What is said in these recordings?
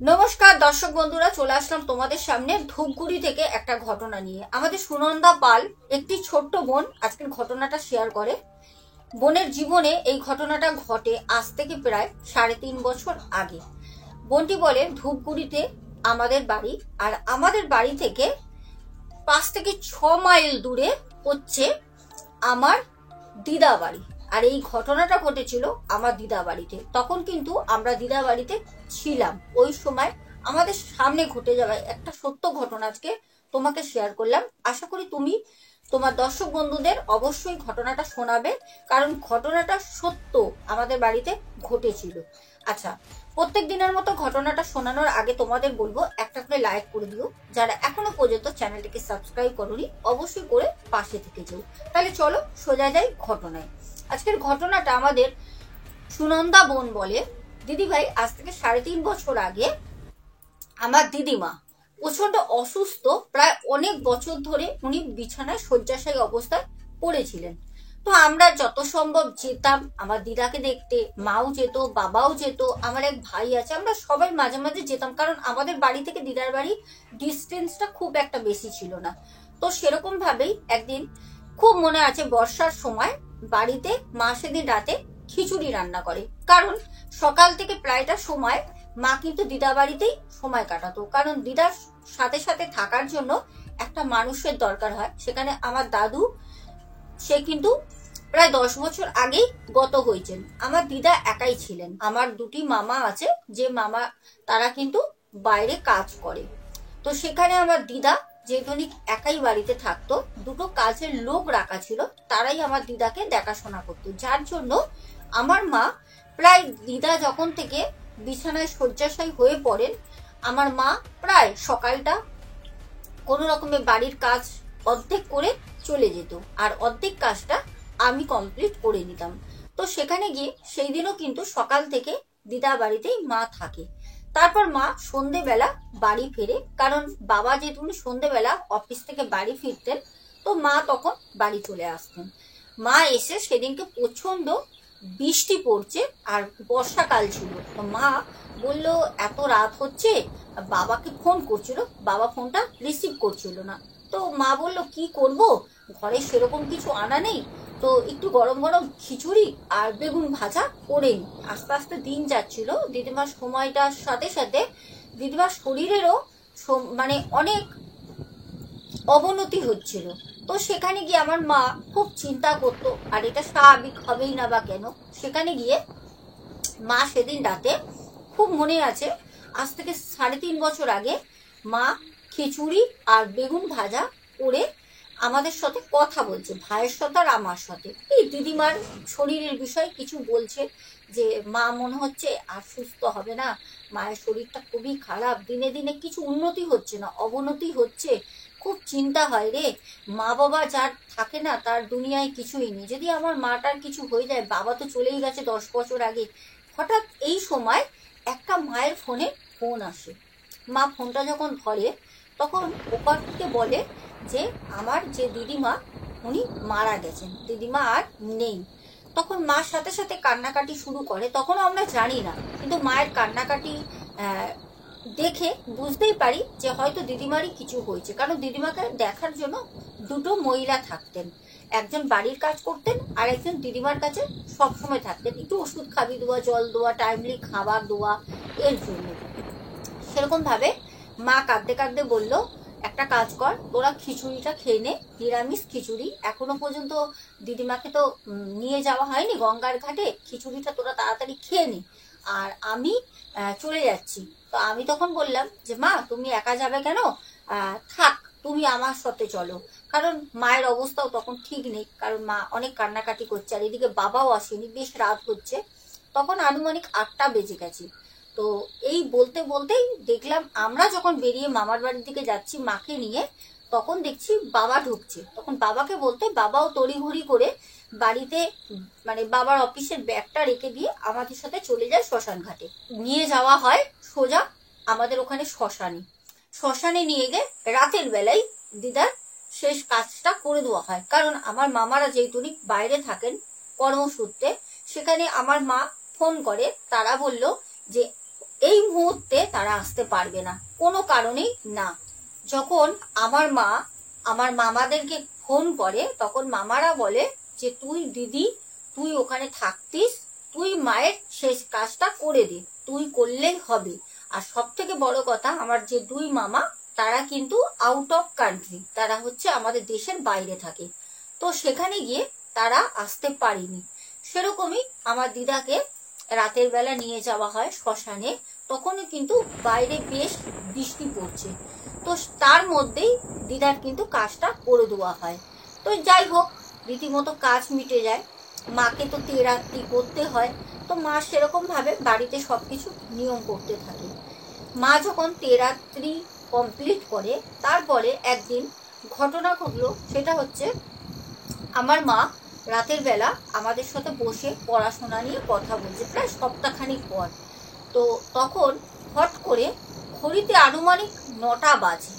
নমস্কার দর্শক বন্ধুরা, চলে আসলাম তোমাদের সামনে ধূপগুড়ি থেকে একটা ঘটনা নিয়ে। আমাদের সুনন্দা পাল একটি ছোট্ট বোন আজকের ঘটনাটা শেয়ার করে। বোনের জীবনে এই ঘটনাটা ঘটে আজ থেকে প্রায় 3.5 বছর আগে। বোনটি বলে ধূপগুড়িতে আমাদের বাড়ি, আর আমাদের বাড়ি থেকে 5 থেকে 6 মাইল দূরে হচ্ছে আমার দিদা বাড়ি। আর এই ঘটনাটা ঘটেছিল আমার দিদা বাড়িতে। তখন কিন্তু আমরা দিদা বাড়িতে ছিলাম। ওই সময় আমাদের সামনে ঘটে যাওয়া একটা সত্য ঘটনা আজকে তোমাকে শেয়ার করলাম। আশা করি তুমি তোমার দর্শক বন্ধুদের অবশ্যই ঘটনাটা শোনাবে, কারণ ঘটনাটা সত্য আমাদের বাড়িতে ঘটেছিল। আচ্ছা, প্রত্যেক দিনের মতো ঘটনাটা শোনানোর আগে তোমাদের বলবো একটা করে লাইক করে দিও। যারা এখনো পর্যন্ত চ্যানেলটিকে সাবস্ক্রাইব করোনি অবশ্যই করে পাশে থেকে যেও। তাহলে চলো সোজা যাই ঘটনায়। আজকের ঘটনাটা আমাদের সুনন্দা বোন বলে, দিদি ভাই আজ থেকে 3.5 বছর আগে আমার দিদিমা প্রচন্ড অসুস্থ, প্রায় অনেক বছর ধরে উনি বিছানায় শয্যাশায়ী অবস্থায় পড়েছিলেন। তো আমরা যত সম্ভব যেতাম আমার দিদাকে দেখতে, মাও যেত, বাবাও যেত, আমার এক ভাই আছে, আমরা সবাই মাঝে মাঝে যেতাম, কারণ আমাদের বাড়ি থেকে দিদার বাড়ি ডিস্টেন্সটা খুব একটা বেশি ছিল না। তো সেরকম ভাবেই একদিন খুব মনে আছে, বর্ষার সময় বাড়িতে মা সেদিন রাতে খিচুড়ি রান্না করে, কারণ সকাল থেকে প্রায়টা সময় মা কিন্তু দিদা বাড়িতেই সময় কাটাতো, কারণ দিদার সাথে সাথে থাকার জন্য একটা মানুষের দরকার হয়। সেখানে আমার দাদু, সে কিন্তু প্রায় 10 বছর আগেই গত হয়েছেন। আমার দিদা একাই ছিলেন। আমার দুটি মামা আছে, যে মামা তারা কিন্তু বাইরে কাজ করে। তো সেখানে আমার দিদা যেহেতু একাই বাড়িতে থাকতো, দুটো কাজের লোক রাখা ছিল, তারাই আমার দিদাকে দেখাশোনা করতো। যার জন্য আমার মা প্রায় দিদা যখন থেকে বিছানায় শয্যাশায়ী হয়ে পড়েন, আমার মা প্রায় সকালটা কোনো রকমে বাড়ির কাজ অর্ধেক করে চলে যেত, আর অর্ধেক কাজটা আমি কমপ্লিট করে নিতাম। তো সেখানে গিয়ে সেই দিনও কিন্তু সকাল থেকে দিদা বাড়িতেই মা থাকে। তারপর মা সন্ধেবেলা বাড়ি ফেরে, কারণ বাবা যেহেতু সন্ধেবেলা অফিস থেকে বাড়ি ফিরতেন, তো মা তখন বাড়ি চলে আসতেন। মা এসে সেদিনকে প্রচন্ড বৃষ্টি পড়ছে আর বর্ষাকাল ছিল। তো মা বলল এত রাত হচ্ছে, বাবাকে ফোন করছিল, বাবা ফোনটা রিসিভ করছিল না। তো মা বলল কি করব, ঘরে সেরকম কিছু আনা নেই, তো একটু গরম গরম খিচুড়ি আর বেগুন ভাজা করে নি। আস্তে আস্তে দিন যাচ্ছিল, দিদিমার সময়টার সাথে সাথে দিদিমার শরীরেরও মানে অনেক অবনতি হচ্ছিল। তো সেখানে গিয়ে আমার মা খুব চিন্তা করতো, আর এটা স্বাভাবিক হবেই না বা কেন। সেখানে গিয়ে মা সেদিন রাতে, খুব মনে আছে, আজ থেকে 3.5 বছর আগে মা খিচুড়ি আর বেগুন ভাজা করে আমাদের সাথে কথা বলছে, ভাইয়ের সাথে আর আমার সাথে। এই দিদিমার শরীরের বিষয়ে কিছু বলছে, যে মা মনে হচ্ছে আর সুস্থ হবে না, মায়ের শরীরটা খুবই খারাপ, দিনে দিনে কিছু উন্নতি হচ্ছে না, অবনতি হচ্ছে, খুব চিন্তা হয় রে। মা বাবা যার থাকে না তার দুনিয়ায় কিছুই নেই, যদি আমার মাটার কিছু হয়ে যায়, বাবা তো চলেই গেছে 10 বছর আগে। হঠাৎ এই সময় একটা মায়ের ফোনে ফোন আসে। মা ফোনটা যখন ধরে, তখন ওপার থেকে বলে যে আমার যে দিদিমা উনি মারা গেছেন, দিদিমা আর নেই। তখন মার সাথে সাথে কান্নাকাটি শুরু করে। তখন আমরা জানি না, কিন্তু মায়ের কান্নাকাটি দেখে বুঝতেই পারি যে হয়তো দিদিমারই কিছু হয়েছে, কারণ দিদিমাকে দেখার জন্য দুটো মহিলা থাকতেন, একজন বাড়ির কাজ করতেন আর একজন দিদিমার কাছে সবসময় থাকতেন, একটু ওষুধ খাবি দেওয়া, জল দেওয়া, টাইমলি খাবার দেওয়া, এর জন্য। সেরকম ভাবে মা কাঁদতে কাঁদতে বলল একটা কাজ কর, তোরা খিচুড়িটা খেয়ে নে, নিরামিষ খিচুড়ি, এখনো পর্যন্ত দিদিমাকে তো নিয়ে যাওয়া হয়নি গঙ্গার ঘাটে, খিচুড়িটা তোরা তাড়াতাড়ি খেয়ে নে, আর আমি চলে যাচ্ছি। তো আমি তখন বললাম যে মা তুমি একা যাবে কেন, থাক, তুমি আমার সাথে চলো, কারণ মায়ের অবস্থাও তখন ঠিক নেই, কারণ মা অনেক কান্নাকাটি করছে, আর এদিকে বাবাও আসেনি, বেশ রাত হচ্ছে, তখন আনুমানিক 8টা বেজে গেছে। তো এই বলতে বলতেই দেখলাম আমরা যখন বেরিয়ে মামার বাড়ির দিকে যাচ্ছি মাকে নিয়ে, তখন দেখছি বাবা ঢুকছে। তখন বাবাকে বলতে বাবাও তড়িঘড়ি করে বাড়িতে, মানে বাবার অফিসের ব্যাগটা রেখে দিয়ে আমাদের সাথে চলে যায় শ্মশান ঘাটে। নিয়ে যাওয়া হয় সোজা আমাদের ওখানে শ্মশানে। শ্মশানে নিয়ে গিয়ে রাতের বেলায় দিদার শেষ কাজটা করে দেওয়া হয়, কারণ আমার মামারা যেহেতু বাইরে থাকেন কর্মসূত্রে, সেখানে আমার মা ফোন করে, তারা বলল যে এই মুহূর্তে তারা আসতে পারবে না, কোনো কারণেই না। যখন আমার মা আমার মামাদেরকে ফোন করে, তখন মামারা বলে যে তুই দিদি, তুই ওখানে থাকতিস, তুই মায়ের শেষ কাজটা করে দে, তুই করলেই হবে। আর সব থেকে বড় কথা, আমার যে দুই মামা তারা কিন্তু আউট অফ কান্ট্রি, তারা হচ্ছে আমাদের দেশের বাইরে থাকে। তো সেখানে গিয়ে তারা আসতে পারেনি। সেরকমই আমার দিদাকে রাতের বেলা নিয়ে যাওয়া হয় শ্মশানে। তখনও কিন্তু বাইরে বেশ বৃষ্টি পড়ছে। তো তার মধ্যেই দিদার কিন্তু কাজটা করে দেওয়া হয়। তো যাই হোক, রীতিমতো কাজ মিটে যায়। মাকে তো তেরাত্রি করতে হয়, তো মা সেরকম ভাবে বাড়িতে সবকিছু নিয়ম করতে থাকে। মা যখন তেরাত্রি কমপ্লিট করে, তারপরে একদিন ঘটনা ঘটলো। সেটা হচ্ছে, আমার মা রাতের বেলা আমাদের সাথে বসে পড়াশোনা নিয়ে কথা বলছে প্রায় সপ্তাহখানিক পর। তো তখন হট করে ঘড়িতে আনুমানিক 9টা বাজে।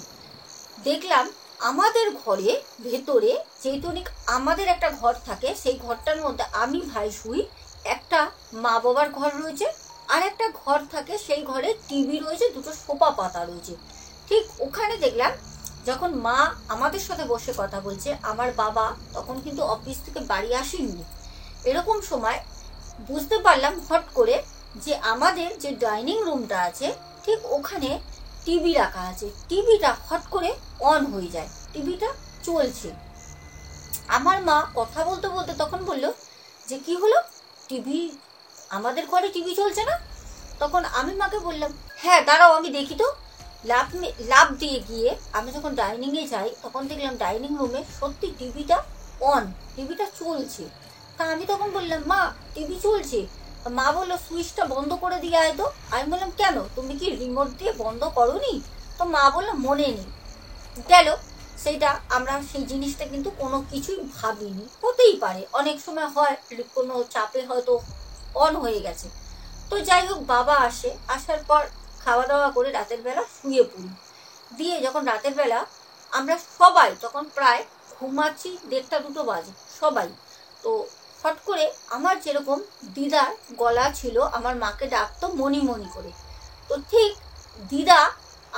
দেখলাম আমাদের ঘরে ভেতরে, যেহেতু আমাদের একটা ঘর থাকে, সেই ঘরটার মধ্যে আমি ভাই শুই। একটা মা বাবার ঘর রয়েছে, আর একটা ঘর থাকে, সেই ঘরে টিভি রয়েছে, দুটো সোফা পাতা রয়েছে। ঠিক ওখানে দেখলাম যখন মা আমাদের সাথে বসে কথা বলছে, আমার বাবা তখন কিন্তু অফিস থেকে বাড়ি আসেননি। এরকম সময় বুঝতে পারলাম হট করে যে আমাদের যে ডাইনিং রুমটা আছে, ঠিক ওখানে টিভি রাখা আছে। টিভিটা হট করে অন হয়ে যায়, টিভিটা চলছে। আমার মা কথা বলতে বলতে তখন বলল যে কি হলো, টিভি, আমাদের ঘরে টিভি চলছে না? তখন আমি মাকে বললাম, হ্যাঁ দাঁড়াও আমি দেখি তো। লাভ দিয়ে গিয়ে আমি যখন ডাইনিংয়ে যাই, তখন দেখলাম ডাইনিং রুমে সত্যি টিভিটা অন, টিভিটা চলছে। তা আমি তখন বললাম, মা টিভি চলছে। মা বললো সুইচটা বন্ধ করে দিয়ে আয় তো। আমি বললাম, কেন, তুমি কি রিমোট দিয়ে বন্ধ করোনি? তো মা বললো মনে নেই। গেল সেইটা, আমরা সেই জিনিসটা কিন্তু কোনো কিছুই ভাবিনি। হতেই পারে, অনেক সময় হয় কোনো চাপে হয়তো অন হয়ে গেছে। তো যাই হোক, বাবা আসে, আসার পর খাওয়া দাওয়া করে রাতের বেলা শুয়ে পড়ি। দিয়ে যখন রাতের বেলা আমরা সবাই তখন প্রায় ঘুমাচ্ছি, 1টা 2টো বাজে সবাই। তো হট করে আমার যেরকম দিদার গলা ছিল, আমার মাকে ডাকতো মনি মনি করে। তো ঠিক দিদা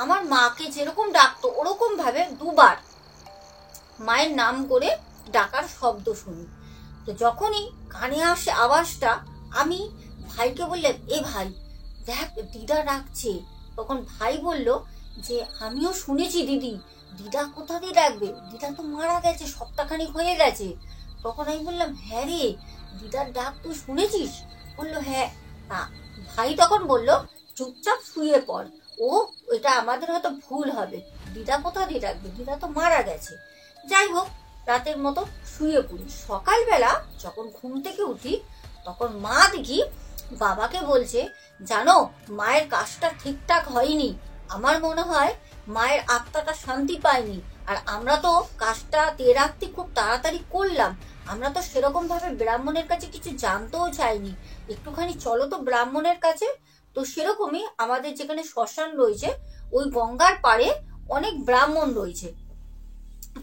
আমার মাকে যেরকম ডাকতো, ওরকম ভাবে দুবার মায়ের নাম করে ডাকার শব্দ শুনি। তো যখনই কানে আসে আওয়াজটা, আমি ভাইকে বললাম, এ ভাই দেখ দিদা ডাকছে। তখন ভাই বলল যে আমিও শুনেছি দিদি, দিদা কোথা দিয়ে ডাকবে, দিদা তো মারা গেছে, সপ্তাহখানিক হয়ে গেছে। তখন আমি বললাম, হ্যাঁ রে, দিদার ডাক তুই শুনেছিস? বললো হ্যাঁ। ভাই তখন বলল, চুপচাপ শুয়ে পড়, ও এটা আমাদের হয়তো ভুল হবে, দিদা কোথা দিয়ে ডাকবে, দিদা তো মারা গেছে। যাই হোক, রাতের মতো শুয়ে পড়ি। সকালবেলা যখন ঘুম থেকে উঠি, তখন মা দেখি বাবাকে বলছে, জানো মায়ের কাজটা ঠিকঠাক হয়নি, আমার মনে হয় মায়ের আত্মাটা শান্তি পায়নি। আর আমরা তো কাজটা তেরাত্রি খুব তাড়াতাড়ি করলাম, আমরা তো সেরকম ভাবে ব্রাহ্মণের কাছে কিছু জানতেও চাইনি, একটুখানি চলো তো ব্রাহ্মণের কাছে। তো সেরকমই আমাদের যেখানে শ্মশান রয়েছে, ওই গঙ্গার পাড়ে অনেক ব্রাহ্মণ রয়েছে।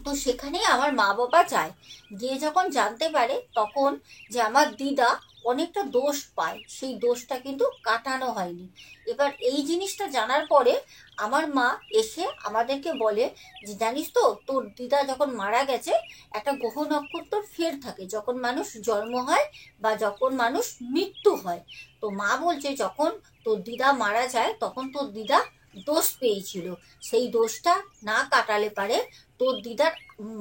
তো সেখানেই আমার মা বাবা যায়। গিয়ে যখন জানতে পারে, তখন যে আমার দিদা অনেকটা দোষ পায়, সেই দোষটা কিন্তু কাটানো হয়নি। এবার এই জিনিসটা জানার পরে আমার মা এসে আমাদেরকে বলে যে জানিস তো, তোর দিদা যখন মারা গেছে, একটা গ্রহ নক্ষত্র ফের থাকে যখন মানুষ জন্ম হয় বা যখন মানুষ মৃত্যু হয়। তো মা বলছে যখন তোর দিদা মারা যায়, তখন তোর দিদা দোষ পেয়েছিল, সেই দোষটা না কাটালে পারে তোর দিদার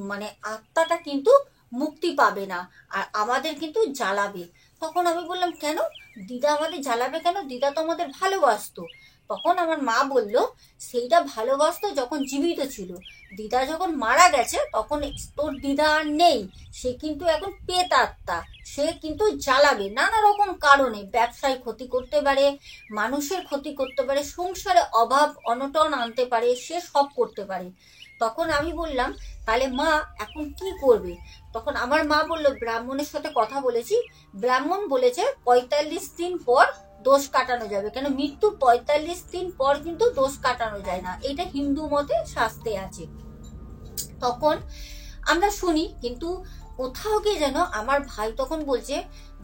মানে আত্মাটা কিন্তু মুক্তি পাবে না, আর আমাদের কিন্তু জ্বালাবে। তখন আমি বললাম, কেন দিদা আমাদের জ্বালাবে কেন, দিদা তো আমাদের ভালোবাসতো। তখন আমার মা বলল, সেইটা ভালোবাসতো যখন জীবিত ছিল, দিদা যখন মারা গেছে তখন তোর দিদা আর নেই, সে কিন্তু এখন প্রেতাত্মা, সে কিন্তু জ্বালাবে নানা রকম কারণে, ব্যবসায় ক্ষতি করতে পারে, মানুষের ক্ষতি করতে পারে, সংসারে অভাব অনটন আনতে পারে, সে সব করতে পারে। তখন আমি বললাম, তাহলে মা এখন কি করবে? তখন আমার মা বলল, ব্রাহ্মণের সাথে কথা বলেছি, ব্রাহ্মণ বলেছে 45 দিন পর দোষ কাটানো যাবে, কেন মৃত্যুর 45 দিন পর কিন্তু দোষ কাটানো যায় না, এটা হিন্দু মতে শাস্ত্রে আছে। তখন আমরা শুনি, কিন্তু কোথাও গিয়ে যেন আমার ভাই তখন বলছে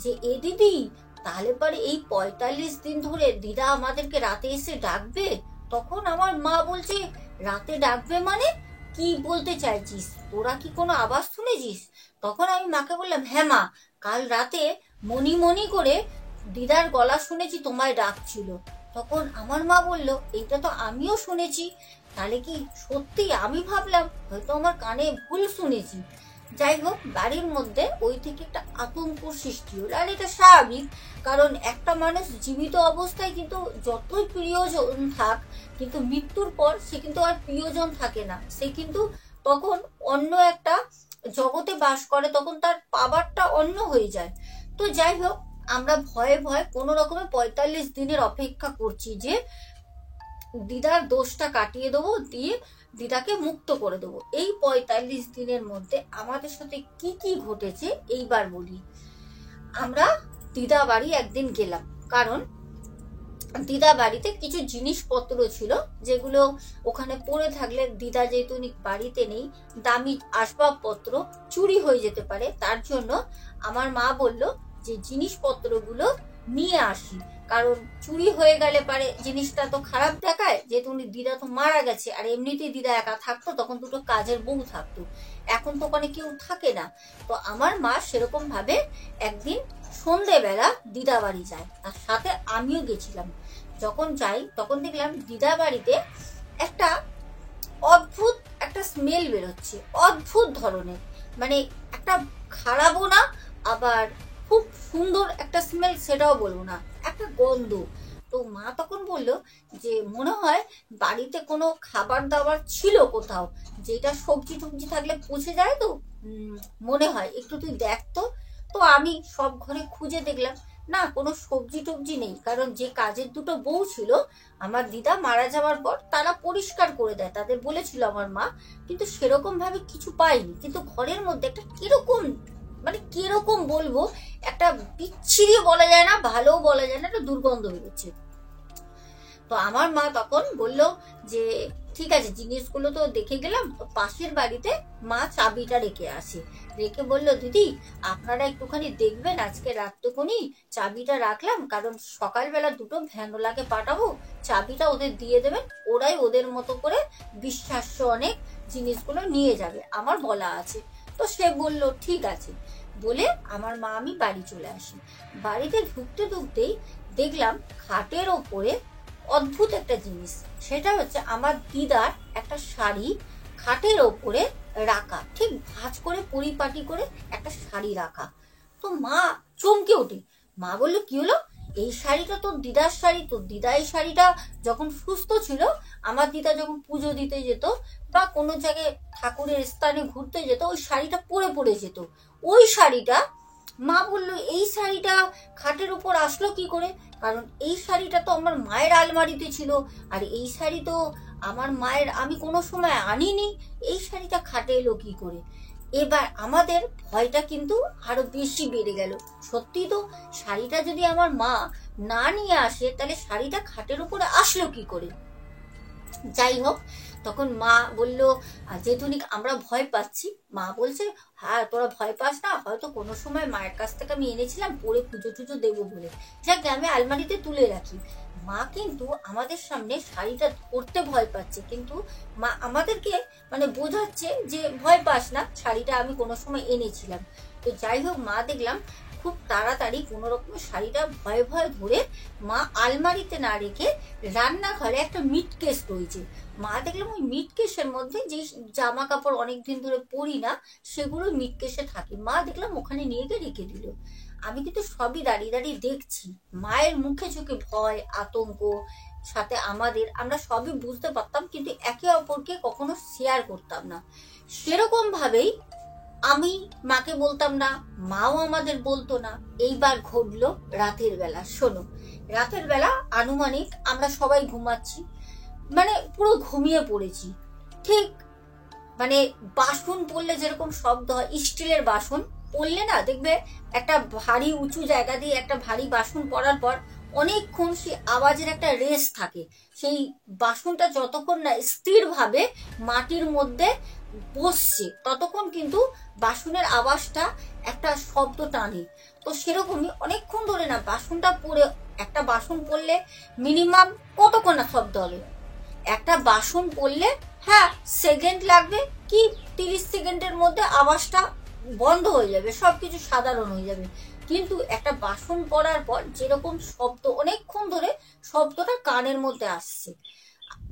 যে এ দিদি, তাহলে পরে এই 45 দিন ধরে দিদা আমাদেরকে রাতে এসে ডাকবে? তখন আমার মা বলছে, রাতে ডাকবে মানে কি বলতে চাইছিস, তোরা কি কোনো আওয়াজ শুনেছিস? তখন আমি মাকে বললাম, হ্যাঁ মা, কাল রাতে মনি মনি করে দিদার গলা শুনেছি তোমায় ডাকছিল। তখন আমার মা বলল, এইটা তো আমিও শুনেছি। তাহলে কি সত্যি? আমি ভাবলাম হয়তো আমার কানে ভুল শুনেছি। যাই হোক, বাড়ির মধ্যে ওই থেকে একটা আতঙ্ক সৃষ্টি হলো। আর এটা স্বাভাবিক, কারণ একটা মানুষ জীবিত অবস্থায় কিন্তু যতই প্রিয়জন থাক, কিন্তু মৃত্যুর পর সে কিন্তু আর প্রিয়জন থাকে না, সে কিন্তু তখন অন্য একটা জগতে বাস করে, তখন তার পাওয়ারটা অন্য হয়ে যায়। তো যাই হোক, আমরা ভয়ে ভয়ে কোনো রকমে 45 দিনের অপেক্ষা করছি যে দিদার দোষটা কাটিয়ে দেবো, দিয়ে দিদাকে মুক্ত করে দেবো। এই 45 দিনের মধ্যে আমাদের সাথে কি কি ঘটেছে এইবার বলি। আমরা দিদা বাড়ি একদিন গেলাম, কারণ দিদা বাড়িতে কিছু জিনিসপত্র ছিল যেগুলো ওখানে পড়ে থাকলে দিদা যেহেতু বাড়িতে নেই, দামি আসবাবপত্র চুরি হয়ে যেতে পারে, তার জন্য আমার মা বলল যে জিনিসপত্রগুলো নিয়ে আসি, কারণ চুরি হয়ে গেলে পারে জিনিসটা তো খারাপ দেখায়। যেহেতু দিদা তো মারা গেছে, আর এমনিতেই দিদা একা থাকতো, তখন দুটো কাজের বউ থাকতো, এখন তো ওখানে কেউ থাকে না। তো আমার মা সেরকম ভাবে একদিন সন্ধেবেলা দিদা বাড়ি যায়, আর সাথে আমিও গেছিলাম। যখন যাই তখন দেখলাম দিদা বাড়িতে একটা অদ্ভুত একটা স্মেল বেরোচ্ছে, অদ্ভুত ধরনের, মানে একটা খারাপও না, আবার খুব সুন্দর একটা স্মেল সেটাও বলবো না, একটা গন্ধ। তো মা তখন বলল যে মনে হয় বাড়িতে কোনো খাবার দাবার ছিল কোথাও, যেটা সবজি টবজি থাকলে পচে যায়, তো মনে হয় একটু তুই দেখ তো। তো আমি সব ঘরে খুঁজে দেখলাম, না কোনো সবজি টবজি নেই, কারণ যে কাজের দুটো বউ ছিল আমার দিদা মারা যাওয়ার পর তারা পরিষ্কার করে দেয়, তাদের বলেছিল আমার মা, কিন্তু সেরকম ভাবে কিছু পাইনি। কিন্তু ঘরের মধ্যে একটা কিরকম, মানে কিরকম বলবো, একটা বিচ্ছিরি বলা যায় না, ভালোও বলা যায় না, একটা দুর্গন্ধ বেরোচ্ছে। তো আমার মা তখন বলল যে ঠিক আছে, জিনিসগুলো তো দেখে গেলাম, তো পাশের বাড়িতে মা চাবিটা রেখে আসে, রেখে বলল, দিদি আপনারা একটুখানি দেখবেন, আজকে রাতটুকুনি চাবিটা রাখলাম, কারণ সকালবেলা দুটো ভ্যানওয়ালাকে পাঠাবো, চাবিটা ওদের দিয়ে দেবেন, ওরাই ওদের মতো করে বিশ্বাস্য অনেক জিনিসগুলো নিয়ে যাবে, আমার বলা আছে। তো সে বলল ঠিক আছে বলে আমার মা আমি বাড়ি চলে আসি। বাড়িতে ঢুকতে ঢুকতেই দেখলাম খাটের ওপরে অদ্ভুত একটা জিনিস, সেটা হচ্ছে আমার দিদার একটা শাড়ি খাটের ওপরে রাখা, ঠিক ভাঁজ করে পরিপাটি করে একটা শাড়ি রাখা। তো মা চমকে ওঠে, মা বললো কি হলো, এই শাড়িটা তোর দিদার শাড়ি, তোর দিদা এই শাড়িটা যখন সুস্থ ছিল, আমার দিদা যখন পুজো দিতে যেত বা কোনো জায়গায় ঠাকুরের স্থানে ঘুরতে যেত, ওই শাড়িটা পরে পরে যেত। ওই শাড়িটা, মা বললো এই শাড়িটা খাটের উপর আসলো কি করে, কারণ এই শাড়িটা তো আমার মায়ের আলমারিতে ছিল, আর এই শাড়ি তো আমার মায়ের আমি কোনো সময় আনিনি, এই শাড়িটা খাটে এলো কি করে। এবার আমাদের ভয়টা কিন্তু আরো বেশি বেড়ে গেল। সত্যি তো, শাড়িটা যদি আমার মা না নিয়ে আসে, তাহলে শাড়িটা খাটের উপরে আসলো কি করে। যাই হোক, তখন মা বলল, যেহেতু আমরা ভয় পাচ্ছি, মা বলছে হ্যাঁ তোরা ভয় পাস না, হয়তো কোনো সময় মায়ের কাছ থেকে আমি এনেছিলাম পরে পুজো টুজো দেবো বলে, যাকে আমি আলমারিতে তুলে রাখি। মা কিন্তু আমাদের সামনে শাড়িটা পরতে ভয় পাচ্ছে, কিন্তু মা আমাদেরকে মানে বোঝাচ্ছে যে ভয় পাস না, শাড়িটা আমি কোনো সময় এনেছিলাম। তো যাই হোক, মা দেখলাম খুব তাড়াতাড়ি কোনো রকমের শাড়িটা ভয়ে ভয়ে ধরে মা আলমারিতে না রেখে রান্নাঘরে একটা মিট কেস রয়েছে, মা দেখলাম ওই মিট কেসের মধ্যে যে জামা কাপড় অনেকদিন ধরে পরি না সেগুলো মিট কেসে থাকে, মা দেখলাম ওখানে নিয়ে গিয়ে রেখে দিল। আমি কিন্তু সবই দাঁড়িয়ে দাঁড়িয়ে দেখছি, মায়ের মুখে চোখে ভয় আতঙ্ক, সাথে আমরা সবই বুঝতে পারতাম, কিন্তু একে অপরকে কখনো শেয়ার করতাম না। সেরকম ভাবেই আমি মাকে বলতাম না, মাও আমাদের বলতো না। এইবার ঘটলো রাতের বেলা। শোনো, রাতের বেলা আনুমানিক আমরা সবাই ঘুমাচ্ছি, মানে পুরো ঘুমিয়ে পড়েছি। ঠিক মানে বাসন পড়লে যেরকম শব্দ হয়, স্টিলের বাসন পড়লে না দেখবে একটা ভারী উঁচু জায়গা দিয়ে একটা ভারী বাসন পড়ার পর অনেকক্ষণ সেই আওয়াজের একটা রেস থাকে, সেই বাসনটা যতক্ষণ না স্থিরভাবে মাটির মধ্যে বসছে ততক্ষণ কিন্তু বাসনের আওয়াজটা একটা শব্দ টানে। তো সেরকমই অনেকক্ষণ ধরে না বাসনটা পড়ে, একটা বাসন পড়লে মিনিমাম কতক্ষণ না শব্দ হবে? একটা বাসন পড়লে হ্যাঁ সেকেন্ড লাগবে কি 30 সেকেন্ডের মধ্যে আওয়াজটা বন্ধ হয়ে যাবে, সবকিছু সাধারণ হয়ে যাবে। কিন্তু একটা বাসন পড়ার পর যেরকম শব্দ অনেকক্ষণ ধরে শব্দটা কানের মধ্যে আসছে,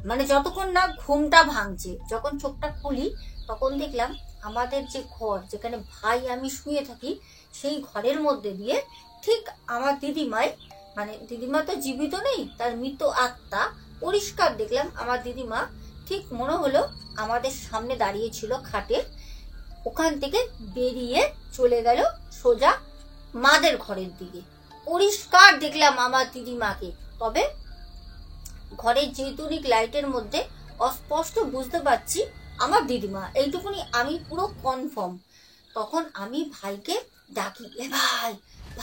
মানে যতক্ষণ না ঘুমটা ভাঙছে। যখন চোখটা খুলি তখন দেখলাম আমাদের যে ঘর, যেখানে ভাই আমি শুয়ে থাকি, সেই ঘরের মধ্যে দিয়ে ঠিক আমার দিদিমাই, মানে দিদিমা তো জীবিত নেই, তার মৃত আত্মা পরিষ্কার দেখলাম আমার দিদিমা ঠিক মনে হলো আমাদের সামনে দাঁড়িয়ে ছিল খাটে, ওখান থেকে বেরিয়ে চলে গেল সোজা মাদের ঘরের দিকে। পরিষ্কার দেখলাম আমার দিদিমাকে, তবে ঘরের যেটুকুনি লাইটের মধ্যে অস্পষ্ট বুঝতে পারছি আমার দিদিমা, এইটুকুনি আমি পুরো কনফার্ম। তখন আমি ভাইকে ডাকি, এ ভাই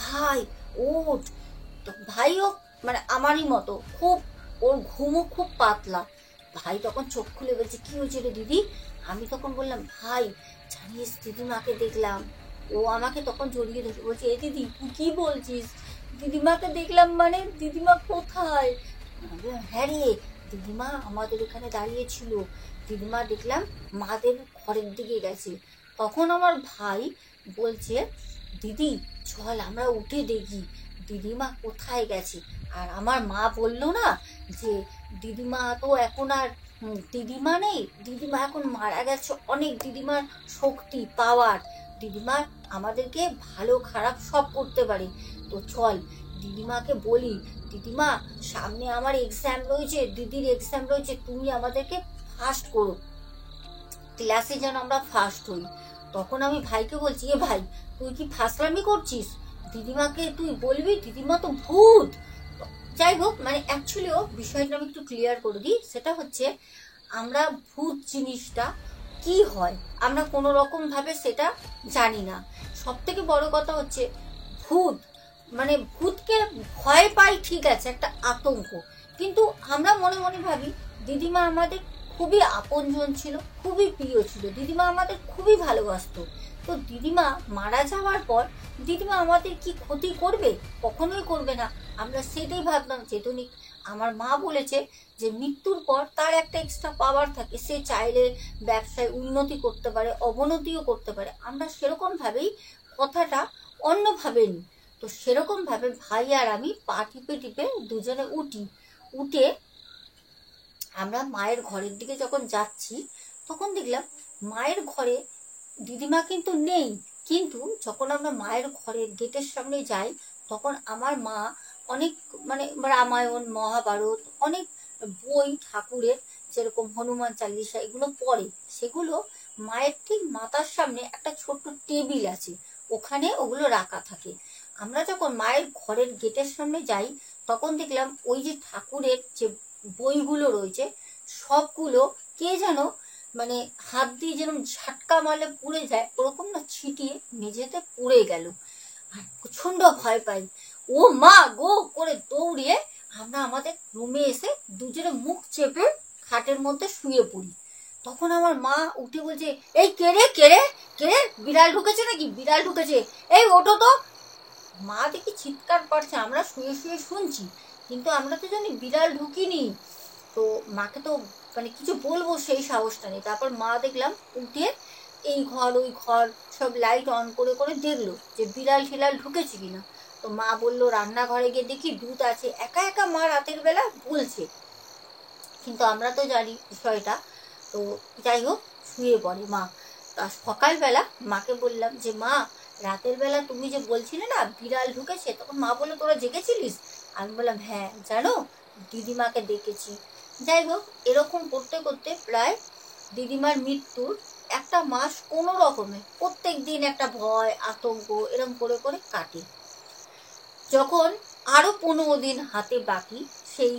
ভাই ওঠ। তো ভাইও মানে আমারই মতো খুব, ওর ঘুমও খুব পাতলা। ভাই তখন চোখ খুলে বলছে, কি হয়েছে রে দিদি? আমি তখন বললাম, ভাই জানিস দিদিমাকে দেখলাম। ও আমাকে তখন জড়িয়ে ধরে বলছে, এ দিদি তুই কি বলছিস? দিদিমাকে দেখলাম মানে দিদিমা কোথায়? হ্যাঁ রে, দিদিমা আমাদের এখানে দাঁড়িয়ে ছিল, দিদিমা দেখলাম মাদের ঘরের দিকে গেছে। তখন আমার ভাই বলছে, দিদি চল আমরা উঠে দেখি দিদিমা কোথায় গেছে। আর আমার মা বলল না যে দিদিমা তো এখন আর দিদিমা নেই, দিদিমা এখন মারা গেছে, অনেক দিদিমার শক্তি পাওয়ার, দিদিমা আমাদেরকে ভালো খারাপ সব করতে পারে। তো চল দিদিমাকে বলি, দিদিমা সামনে আমার এক্সাম রয়েছে, দিদির এক্সাম রয়েছে, তুমি আমাদেরকে ফার্স্ট করো, ক্লাসে যেন আমরা ফার্স্ট হই। তখন আমি ভাইকে বলছি, এ ভাই তুই কি ফার্স্টলামি করছিস? দিদিমাকে তুই বলবি দিদিমা তো ভূত। যাই হোক, মানে অ্যাকচুয়ালিও বিষয়টা আমি একটু ক্লিয়ার করে দিই। সেটা হচ্ছে আমরা ভূত জিনিসটা কি হয় আমরা কোনো রকম ভাবে সেটা জানি না। সব থেকে বড় কথা হচ্ছে ভূত, মানে ভূতকে ভয় পাই ঠিক আছে, একটা আতঙ্ক, কিন্তু আমরা মনে মনে ভাবি দিদিমা আমাদের খুবই আপনজন ছিল, খুবই প্রিয় ছিল, দিদিমা আমাদের খুবই ভালোবাসতো। তো দিদিমা মারা যাওয়ার পর দিদিমা আমাদের কি ক্ষতি করবে? কখনোই করবে না। আমরা সেটাই ভাবতাম চেতনিক। আমার মা বলেছে যে মৃত্যুর পর তার একটা এক্সট্রা পাওয়ার থাকে, সে চাইলে ব্যবসায় উন্নতি করতে পারে, অবনতিও করতে পারে। আমরা সেরকম ভাবেই কথাটা অন্যভাবে নিই। তো সেরকম ভাবে ভাই আর আমি পা টিপে টিপে দুজনে উঠে আমরা মায়ের ঘরের দিকে যখন যাচ্ছি তখন দেখলাম মায়ের ঘরে দিদিমা কিন্তু নেই। কিন্তু যখন আমরা মায়ের ঘরের গেটের সামনে যাই তখন আমার মা অনেক, মানে রামায়ণ মহাভারত অনেক বই ঠাকুরের, যেরকম হনুমান চালিসা এগুলো পড়ে, সেগুলো মায়ের ঠিক মাথার সামনে একটা ছোট্ট টেবিল আছে, ওখানে ওগুলো রাখা থাকে। আমরা যখন মায়ের ঘরের গেটের সামনে যাই তখন দেখলাম ওই যে ঠাকুরের যে বইগুলো রয়েছে সবগুলো কে যেন মানে হাত দিয়ে যেরকম ঝাটকা মারলে পুড়ে যায় ওরকম না ছিটিয়ে মেঝেতে পড়ে গেল। আর প্রচন্ড ভয় পাই, ও মা গো করে দৌড়িয়ে আমরা আমাদের রুমে এসে দুজনে মুখ চেপে খাটের মধ্যে শুয়ে পড়ি। তখন আমার মা উঠে বলছে, এই কে রে কে রে কে রে, বিড়াল ঢুকেছে নাকি, বিড়াল ঢুকেছে, এই ওঠো তো। মা দেখি চিৎকার করছে, আমরা শুয়ে শুয়ে শুনছি, কিন্তু আমরা তো জানি বিড়াল ঢুকিনি। তো মাকে তো মানে কিছু বলবো সেই সাহসটা নেই। তারপর মা দেখলাম উঠে এই ঘর ওই ঘর সব লাইট অন করে করে দেখলো যে বিড়াল ঠিলাল ঢুকেছে কিনা। তো মা বললো রান্নাঘরে গিয়ে দেখি দুধ আছে। একা একা মা রাতের বেলা বলছে, কিন্তু আমরা তো জানি বিষয়টা। তো যাই হোক শুয়ে পড়ে মা। সকালবেলা মাকে বললাম যে মা রাতের বেলা তুমি যে বলছিলে না বিড়াল ঢুকেছে, তখন মা বললো তোরা জেগেছিলিস? আমি বললাম হ্যাঁ, জানো দিদিমাকে দেখেছি। যাই হোক এরকম করতে করতে প্রায় দিদিমার মৃত্যুর একটা মাস কোনো রকমে প্রত্যেক দিন একটা ভয় আতঙ্ক এরকম করে করে কাটে। যখন আরো 15 দিন হাতে বাকি, সেই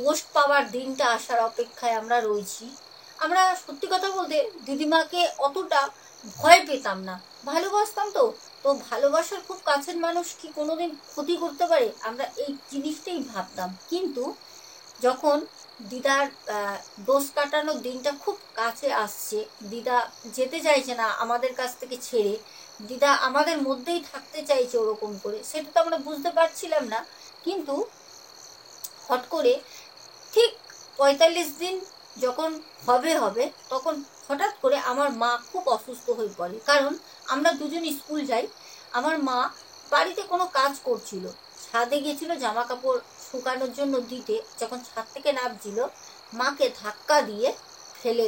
দোষ পাওয়ার দিনটা আসার অপেক্ষায় আমরা রয়েছি। আমরা সত্যি কথা বলতে দিদিমাকে অতটা ভয় পেতাম না, ভালোবাসতাম তো। তো ভালোবাসার খুব কাছের মানুষ কি কোনোদিন ক্ষতি করতে পারে, আমরা এই জিনিসটাই ভাবতাম। কিন্তু যখন দিদার দোষ কাটানোর দিনটা খুব কাছে আসছে, দিদা যেতে চাইছে না আমাদের কাছ থেকে ছেড়ে, দিদা আমাদের মধ্যেই থাকতে চাইছে ওরকম করে, সেটা তো আমরা বুঝতে পারছিলাম না। কিন্তু হট করে ঠিক ৪৫ দিন যখন হবে তখন হঠাৎ করে আমার মা খুব অসুস্থ হয়ে পড়ে। কারণ আমরা দুজন স্কুল যাই, আমার মা বাড়িতে কোনো কাজ করছিল, ছাদে গেছিল জামা কাপড় শুকানোর জন্য দিতে, যখন ছাদ থেকে নামছিল মাকে ধাক্কা দিয়ে ফেলে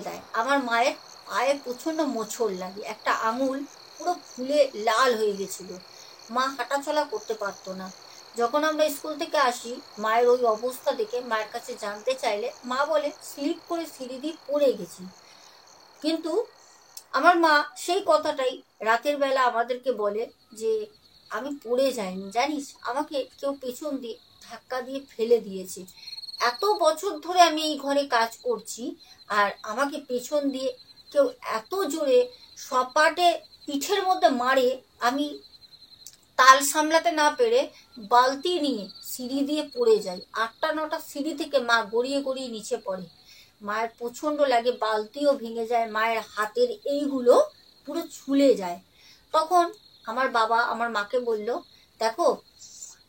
দেয়। আমার মায়ের পায়ে প্রচণ্ড মোচড় লাগে, একটা আঙুল পুরো ফুলে লাল হয়ে গেছিল, মা হাঁটাচলা করতে পারতো না। যখন আমরা স্কুল থেকে আসি মায়ের ওই অবস্থা দেখে মায়ের কাছে জানতে চাইলে মা বলে স্লিপ করে সিঁড়ি দিয়ে পড়ে গেছি। কিন্তু আমার মা সেই কথাটাই রাতের বেলা আমাদেরকে বলে যে আমি পড়ে যাইনি জানিস, আমাকে কেউ পেছন দিয়ে ধাক্কা দিয়ে ফেলে দিয়েছে। এত বছর ধরে আমি এই ঘরে কাজ করছি আর আমাকে পেছন দিয়ে কেউ এত জোরে সপাটে পিঠের মধ্যে মারে, আমি তাল সামলাতে না পেরে বালতি নিয়ে সিঁড়ি দিয়ে পড়ে যাই। ৮টা ৯টা সিঁড়ি থেকে মা গড়িয়ে গড়িয়ে নিচে পড়ে, মায়ের প্রচণ্ড লাগে, বালতিও ভেঙে যায়, মায়ের হাতের এইগুলো পুরো ছুলে যায়। তখন আমার বাবা আমার মাকে বলল, দেখো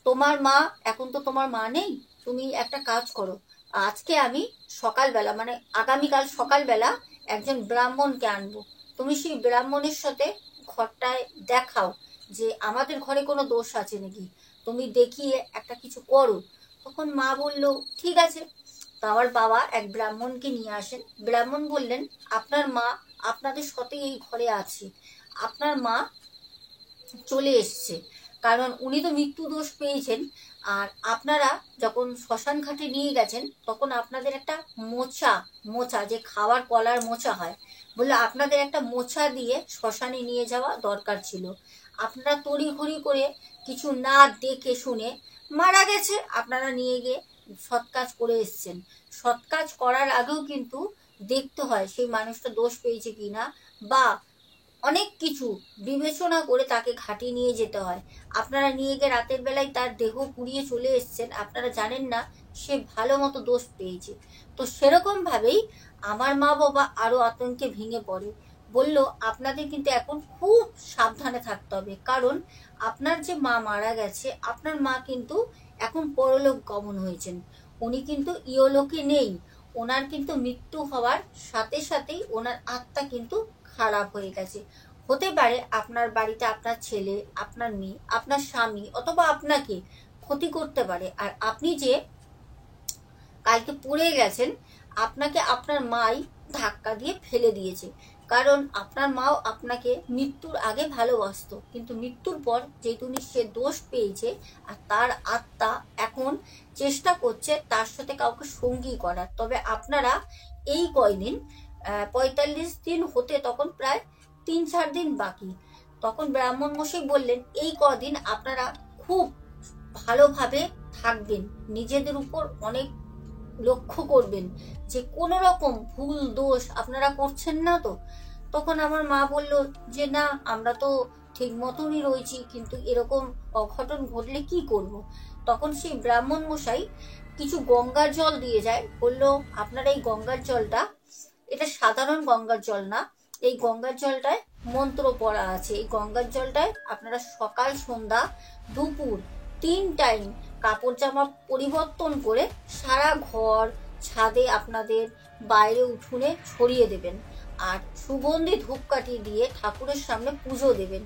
তোমার মা, এখন তো তোমার মা নেই, তুমি একটা কাজ করো, আজকে আমি সকালবেলা মানে আগামীকাল সকালবেলা একজন ব্রাহ্মণকে আনবো, তুমি সেই ব্রাহ্মণের সাথে ঘরটায় দেখাও যে আমাদের ঘরে কোনো দোষ আছে নাকি, তুমি দেখিয়ে একটা কিছু করো। তখন মা বলল ঠিক আছে। তো আমার বাবা এক ব্রাহ্মণকে নিয়ে আসেন, ব্রাহ্মণ বললেন আপনার মা আপনাদের সাথে এই ঘরে আছে, আপনার মা চলে এসছে, কারণ উনি তো মৃত্যু দোষ পেয়েছেন। আর আপনারা যখন শ্মশান ঘাটে নিয়ে গেছেন তখন আপনাদের একটা মোচা যে খাওয়ার কলার মোচা হয়, বললো আপনাদের একটা মোচা দিয়ে শ্মশানে নিয়ে যাওয়া দরকার ছিল, আপনারা তড়িঘড়ি করে কিছু না দেখে শুনে মারা গেছে, আপনারা নিয়ে গিয়ে সৎ কাজ করে এসছেন। সৎ কাজ করার আগেও কিন্তু দেখতে হয় সেই মানুষটা দোষ পেয়েছে কিনা, বা অনেক কিছু বিবেচনা করে তাকে ঘাটে নিয়ে যেতে হয়। আপনারা নিয়ে গিয়ে রাতের বেলায় তার দেহ পুড়িয়ে চলে এসছেন, আপনারা জানেন না সে ভালো মতো দোষ পেয়েছে। তো সেরকম ভাবেই আমার মা বাবা আরো আতঙ্কে ভেঙে পড়ে, বলল আপনাদের কিন্তু এখন খুব সাবধানে থাকতে হবে, কারণ আপনার যে মা মারা গেছে, আপনার মা কিন্তু এখন পরলোক গমন হয়েছেন, উনি কিন্তু ইহলোকে নেই, ওনার কিন্তু মৃত্যু হওয়ার সাথে সাথেই ওনার আত্মা কিন্তু খারাপ হয়ে গেছে। হতে পারে আপনার বাড়িতে আপনার ছেলে, আপনার মেয়ে, আপনার স্বামী অথবা আপনাকে ক্ষতি করতে পারে। আর আপনি যে কালকে পড়ে গেছেন, আপনাকে আপনার মাই ধাক্কা দিয়ে ফেলে দিয়েছে, কারণ আপনার মাও আপনাকে মৃত্যুর আগে ভালোবাসতো, কিন্তু মৃত্যুর পর যেহেতু সে দোষ পেয়েছে আর তার আত্মা এখন চেষ্টা করছে তার সাথে কাউকে সঙ্গী করার। তবে আপনারা এই কয়দিন ৪৫ দিন হতে তখন প্রায় ৩-৪ দিন বাকি, তখন ব্রাহ্মণ মশাই বললেন এই কদিন আপনারা খুব ভালোভাবে থাকবেন, নিজেদের উপর অনেক লক্ষ্য করবেন যে কোনো রকম ভুল দোষ আপনারা করছেন না তো। তখন আমার মা বলল যে না, আমরা তো ঠিক মতনই রয়েছি, কিন্তু এরকম অঘটন ঘটলে কি করব। তখন সেই ব্রাহ্মণ মশাই কিছু গঙ্গার জল দিয়ে যায়, বলল আপনারা এই গঙ্গার জলটা, এটা সাধারণ গঙ্গার জল না, এই গঙ্গার জলটায় মন্ত্র পড়া আছে, এই গঙ্গার জলটায় আপনারা সকাল সন্ধ্যা দুপুর ৩ টাইম কাপড় জামা পরিবর্তন করে সারা ঘর, ছাদে, আপনাদের বাইরে উঠোনে ছড়িয়ে দেবেন, আর সুগন্ধি ধূপকাঠি দিয়ে ঠাকুরের সামনে পুজো দেবেন,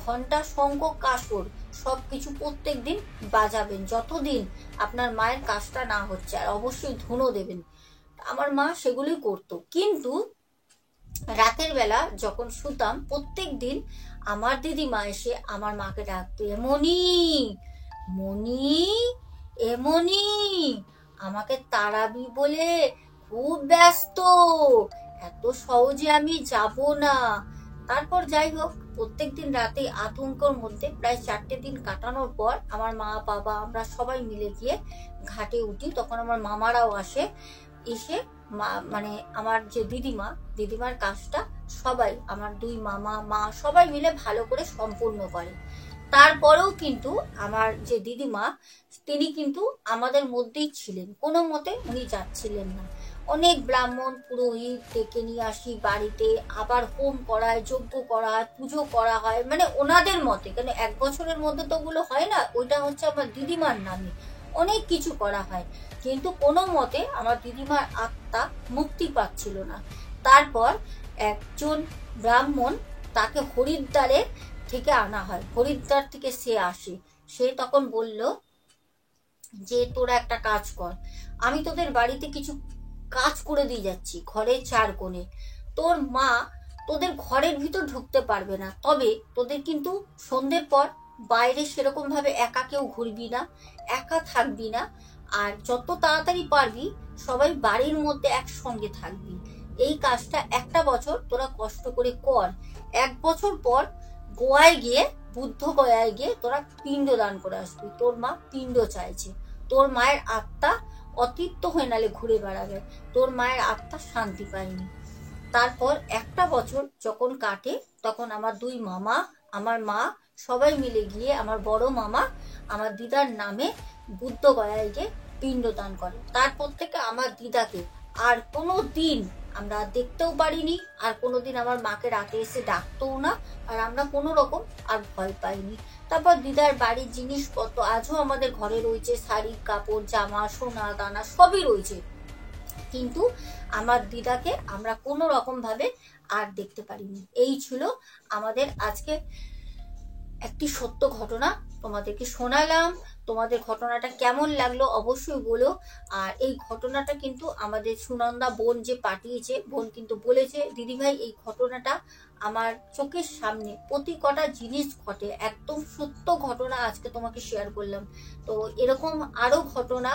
ঘন্টা শঙ্খ কাসর সব কিছু প্রত্যেক দিন বাজাবেন যতদিন আপনার মায়ের কাজটা না হচ্ছে, আর অবশ্যই ধুনো দেবেন। আমার মা সেগুলি করতো। কিন্তু রাতের বেলা যখন শুতাম প্রত্যেক দিন আমার দিদিমা এসে আমার মাকে ডাকতো, এমনি মনি, এমনি, আমাকে তাড়াবি বলে খুব ব্যস্ত, এত সহজে আমি যাব না। তারপর যাই হোক প্রত্যেকদিন রাতে আতঙ্কর মধ্যে প্রায় 4টে দিন কাটানোর পর আমার মা বাবা আমরা সবাই মিলে গিয়ে ঘাটে উঠি, তখন আমার মামারাও আসে, এসে মানে আমার যে দিদিমার কাজটা সবাই আমার দুই মামা মা সবাই মিলে ভালো করে সম্পূর্ণ করে। তারপরেও কিন্তু আমার যে দিদিমা তিনি কিন্তু আমাদের মধ্যেই ছিলেন, কোনো মতে উনি যাচ্ছিলেন না। অনেক ব্রাহ্মণ পুরোহিত ডেকে নিয়ে আসি বাড়িতে, আবার হোম করায়, যজ্ঞ করা হয়, পুজো করা হয়, মানে ওনাদের মতে, কেন 1 বছরের মধ্যে তো ওগুলো হয় না, ওইটা হচ্ছে আমার দিদিমার নামে অনেক কিছু করা হয়, কিন্তু কোনো মতে আমার দিদিমার আত্মা মুক্তি পাচ্ছিল না। তারপর একজন ব্রাহ্মণ তাকে হরিদ্বারে থেকে আনা হয়, হরিদ্বার থেকে সে আসে। সে তখন বলল যে তোরা একটা কাজ কর, আমি তোদের বাড়িতে কিছু কাজ করে দিয়ে যাচ্ছি ঘরের 4 কোণে। তোর মা তোদের ঘরের ভিতর ঢুকতে পারবে না, তবে তোদের কিন্তু সন্ধ্যের পর বাইরে সেরকম ভাবে একা কেউ ঘুরবি না, একা থাকবি না, আর যত তাড়াতাড়ি পারবি সবাই বাড়ির মধ্যে একসঙ্গে থাকবি। এই কাজটা 1টা বছর তোরা কষ্ট করে কর। 1 বছর পর গোয়ায় গিয়ে, বুদ্ধ গয়ায় গিয়ে তোরা পিণ্ড দান করে আসবি। তোর মা পিণ্ড চাইছে, তোর মায়ের আত্মা অতৃপ্ত হয়ে নালে ঘুরে বেড়াবে, তোর মায়ের আত্মা শান্তি পায়নি। তারপর 1টা বছর যখন কাটে তখন আমার দুই মামা, আমার মা সবাই মিলে গিয়ে আমার বড় মামা আমার দিদার নামে বুদ্ধ গয়ায় গিয়ে পিণ্ডদান করে। তারপর থেকে আমার দিদাকে আর কোনো দিন আমরা দেখতেও পারিনি, আর কোনোদিন আমার মাকে রাতে এসে ডাকতেও না, আর আমরা কোনো রকম আর ভয় পাইনি। তারপর দিদার বাড়ির জিনিসপত্র আজও আমাদের ঘরে রয়েছে, শাড়ি কাপড় জামা সোনা দানা সবই রয়েছে, কিন্তু আমার দিদাকে আমরা কোনো রকম ভাবে আর দেখতে পারিনি। এই ছিল আমাদের আজকে একটি সত্য ঘটনা, তোমাদেরকে শোনালাম। তোমাদের ঘটনাটা কেমন লাগলো অবশ্যই বলো। আর এই ঘটনাটা কিন্তু আমাদের সুনন্দা বোন যে পাঠিয়েছে, বোন কিন্তু বলেছে দিদিভাই এই ঘটনাটা আমার চোখের সামনে প্রতি কটা জিনিস ঘটে, একদম সত্য ঘটনা আজকে তোমাকে শেয়ার করলাম। তো এরকম আরো ঘটনা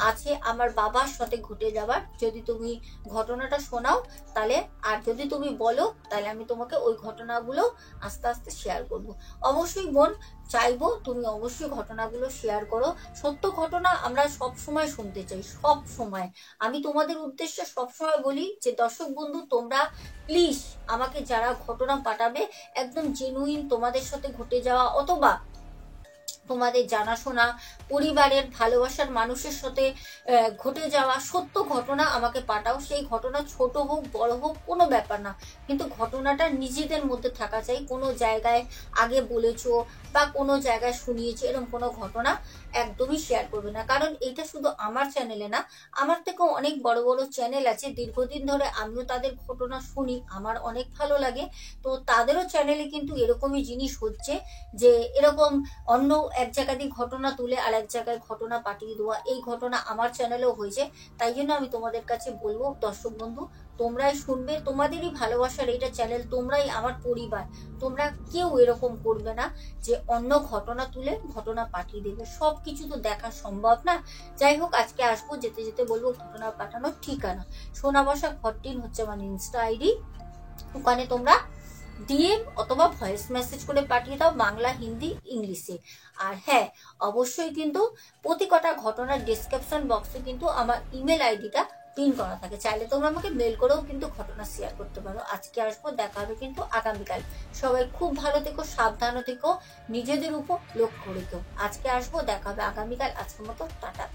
আছে আমার বাবার সাথে ঘটে যাবার, যদি তুমি ঘটনাটা শোনাও তাহলে, আর যদি তুমি বলো তাহলে আমি তোমাকে ওই ঘটনাগুলো আস্তে আস্তে শেয়ার করব। অবশ্যই বোন চাইবো তুমি অবশ্যই ঘটনাগুলো শেয়ার করো। সত্য ঘটনা আমরা সব সময় শুনতে চাই, সব সময়। আমি তোমাদের উদ্দেশ্যে সব সময় বলি যে দর্শক বন্ধু তোমরা প্লিজ আমাকে যারা ঘটনা পাঠাবে একদম জেনুইন তোমাদের সাথে ঘটে যাওয়া অথবা তোমাদের জানাশোনা পরিবারের ভালোবাসার মানুষের সাথে ঘটে যাওয়া সত্য ঘটনা আমাকে পাঠাও। সেই ঘটনা ছোট হোক বড় হোক কোনো ব্যাপার না, কিন্তু ঘটনাটা নিজেদের মধ্যে থাকা চাই। কোনো জায়গায় আগে বলেছো বা কোনো জায়গায় শুনিয়েছো এরকম কোনো ঘটনা একদমই শেয়ার করবে না, কারণ এটা শুধু আমার চ্যানেলে না, আমার থেকেও অনেক বড় বড় চ্যানেল আছে, দীর্ঘদিন ধরে আমিও তাদের ঘটনা শুনি, আমার অনেক ভালো লাগে। তো তাদেরও চ্যানেলে কিন্তু এরকমই জিনিস হচ্ছে, যে এরকম অন্য এক জায়গা দিয়ে ঘটনা তুলে আর এক জায়গায় ঘটনা পাঠিয়ে দেওয়া, এই ঘটনা আমার চ্যানেলেও হয়েছে। তাই জন্য আমি তোমাদের কাছে বলবো দর্শক বন্ধু তোমরাই শুনবে, তোমাদেরই ভালোবাসার এটা চ্যানেল, তোমরাই আমার পরিবার, তোমরা কেউ এরকম করবে না যে অন্য ঘটনা তুলে ঘটনা পাঠিয়ে দেবে, সবকিছু তো দেখা সম্ভব না। যাই হোক আজকে আসবো, যেতে যেতে বলবো ঘটনা পাঠানোর ঠিকানা সোনাবসা 14 হচ্ছে আমার ইনস্টা আইডি, ওখানে তোমরা ডিএম অথবা ভয়েস মেসেজ করে পাঠিয়ে দাও বাংলা হিন্দি ইংলিশে। আর হ্যাঁ অবশ্যই কিন্তু প্রতি কটা ঘটনার ডেসক্রিপশন বক্সে কিন্তু আমার ইমেল আইডিটা পিন করা থাকে, চাইলে তোমরা আমাকে মেল করেও কিন্তু ঘটনা শেয়ার করতে পারো। আজকে আসবো, দেখা হবে কিন্তু আগামীকাল। সবাই খুব ভালো থেকো, সাবধান থেকো, নিজেদের উপর লক্ষ্য রেখো। আজকে আসবো, দেখা হবে আগামীকাল। আজকের মতো টাটা।